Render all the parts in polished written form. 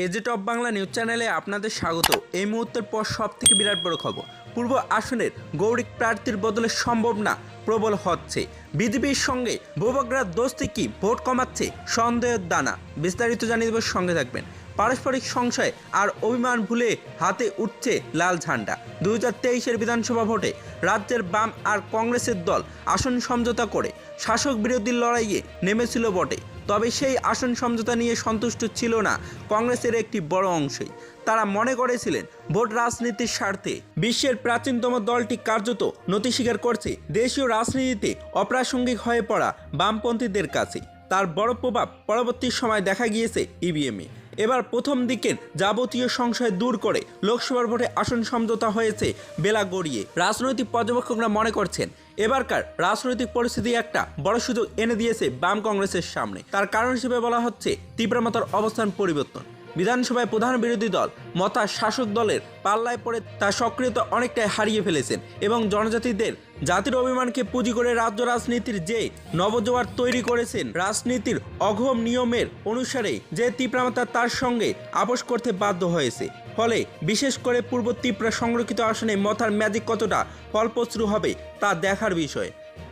এজে top Bangla news চ্যানেলে আপনাদের স্বাগত। এই মুহূর্তের পর সবথেকে বিরাট বড় খবর, পূর্ব আসনের গৌরিক প্রার্থীর বদলে সম্ভব না প্রবল হচ্ছে বিজেপির সঙ্গে বোবাগ্রার দোস্তি কি ভোট কমাচ্ছে সন্দেহের দানা। বিস্তারিত জানিয়ে দেব, সঙ্গে থাকবেন। পারস্পরিক সংশয় আর অভিমান ভুলে হাতে উঠছে লাল ঝান্ডা। 2023-এর বিধানসভা ভোটে রাজ্যের বাম আর কংগ্রেসের দল আসন সমঝোতা করে শাসক বিরোধী লড়াইয়ে নেমেছিল বটে, তবে সেই আসন সমঝোতা নিয়ে সন্তুষ্ট ছিল না কংগ্রেসের একটি বড় অংশই। তারা মনে করেছিলেন ভোট রাজনীতির স্বার্থে বিশ্বের প্রাচীনতম দলটি কার্যত নতি স্বীকার করছে দেশীয় রাজনীতিতে অপ্রাসঙ্গিক হয়ে পড়া বামপন্থীদের কাছে। তার বড় প্রভাব পরবর্তী সময় দেখা গিয়েছে ইভিএমে। এবার প্রথম দিকের যাবতীয় সংশয় দূর করে লোকসভার ভোটে আসন সমঝোতা হয়েছে বেলা গড়িয়ে। রাজনৈতিক পর্যবেক্ষকরা মনে করছেন এবারকার রাজনৈতিক পরিস্থিতি একটা বড় সুযোগ এনে দিয়েছে বাম কংগ্রেসের সামনে। তার কারণ হিসেবে বলা হচ্ছে তীব্রমাত্রার অবস্থান পরিবর্তন। বিধানসভায় প্রধান বিরোধী দল মতা শাসক দলের পাল্লায় পড়ে তার সক্রিয়তা অনেকটাই হারিয়ে ফেলেছেন এবং জনজাতিদের জাতির অভিমানকে পুঁজি করে রাজ্য রাজনীতির যে নবজোয়ার তৈরি করেছেন, রাজনীতির অঘম নিয়মের অনুসারে যে তীব্রমাত্রা তার সঙ্গে আপোষ করতে বাধ্য হয়েছে। ফলে বিশেষ করে পূর্ব ত্রিপুরা সংরক্ষিত আসনে মথার ম্যাজিক কতটা ফলপ্রসূ হবে তা দেখার বিষয়।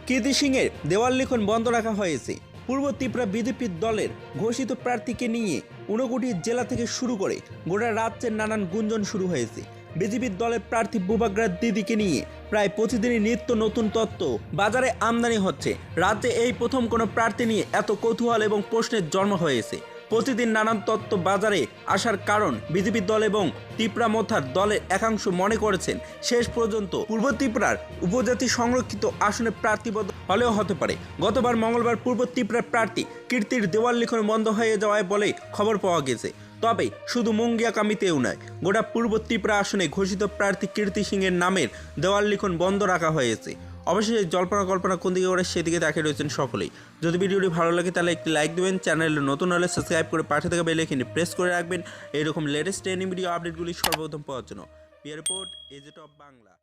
কীর্তি সিংয়ের দেওয়াল লিখন বন্ধ রাখা হয়েছে। পূর্ব ত্রিপুরা বিজেপির দলের ঘোষিত প্রার্থীকে নিয়ে 59 জেলা থেকে শুরু করে গোটা রাজ্যের নানান গুঞ্জন শুরু হয়েছে। বিজেপির দলের প্রার্থী বোবাগ্রার দিদিকে নিয়ে প্রায় প্রতিদিনই নিত্য নতুন তথ্য বাজারে আমদানি হচ্ছে। রাজ্যে এই প্রথম কোনো প্রার্থী নিয়ে এত কৌতূহল এবং প্রশ্নের জন্ম হয়েছে। প্রতিদিন নানান তথ্য বাজারে আসার কারণ বিজেপির দল এবং ত্রিপুরা মথার দলের একাংশ মনে করেছেন শেষ পর্যন্ত পূর্ব ত্রিপুরার উপজাতি সংরক্ষিত আসনে প্রার্থী হলেও হতে পারে। গতবার মঙ্গলবার পূর্ব ত্রিপুরার প্রার্থী কীর্তির দেওয়াল লিখন বন্ধ হয়ে যাওয়ায় বলে খবর পাওয়া গেছে। তবে শুধু মুঙ্গিয়াকামিতেও নয়, গোটা পূর্ব ত্রিপুরা আসনে ঘোষিত প্রার্থী কীর্তি সিংয়ের নামের দেওয়াল লিখন বন্ধ রাখা হয়েছে। অবশ্যই জল্পনা কল্পনা কোন দিকে করে সেদিকে তাকিয়ে রয়েছেন সকলেই। যদি ভিডিওটি ভালো লাগে তাহলে একটি লাইক দেবেন, চ্যানেলে নতুন হলে সাবস্ক্রাইব করে পাশে থাকা বেল আইকনে প্রেস করে রাখবেন এইরকম লেটেস্ট ট্রেনিং ভিডিও আপডেটগুলি সর্বপ্রথম পাওয়ার জন্য। রিপোর্ট এজে টপ বাংলা।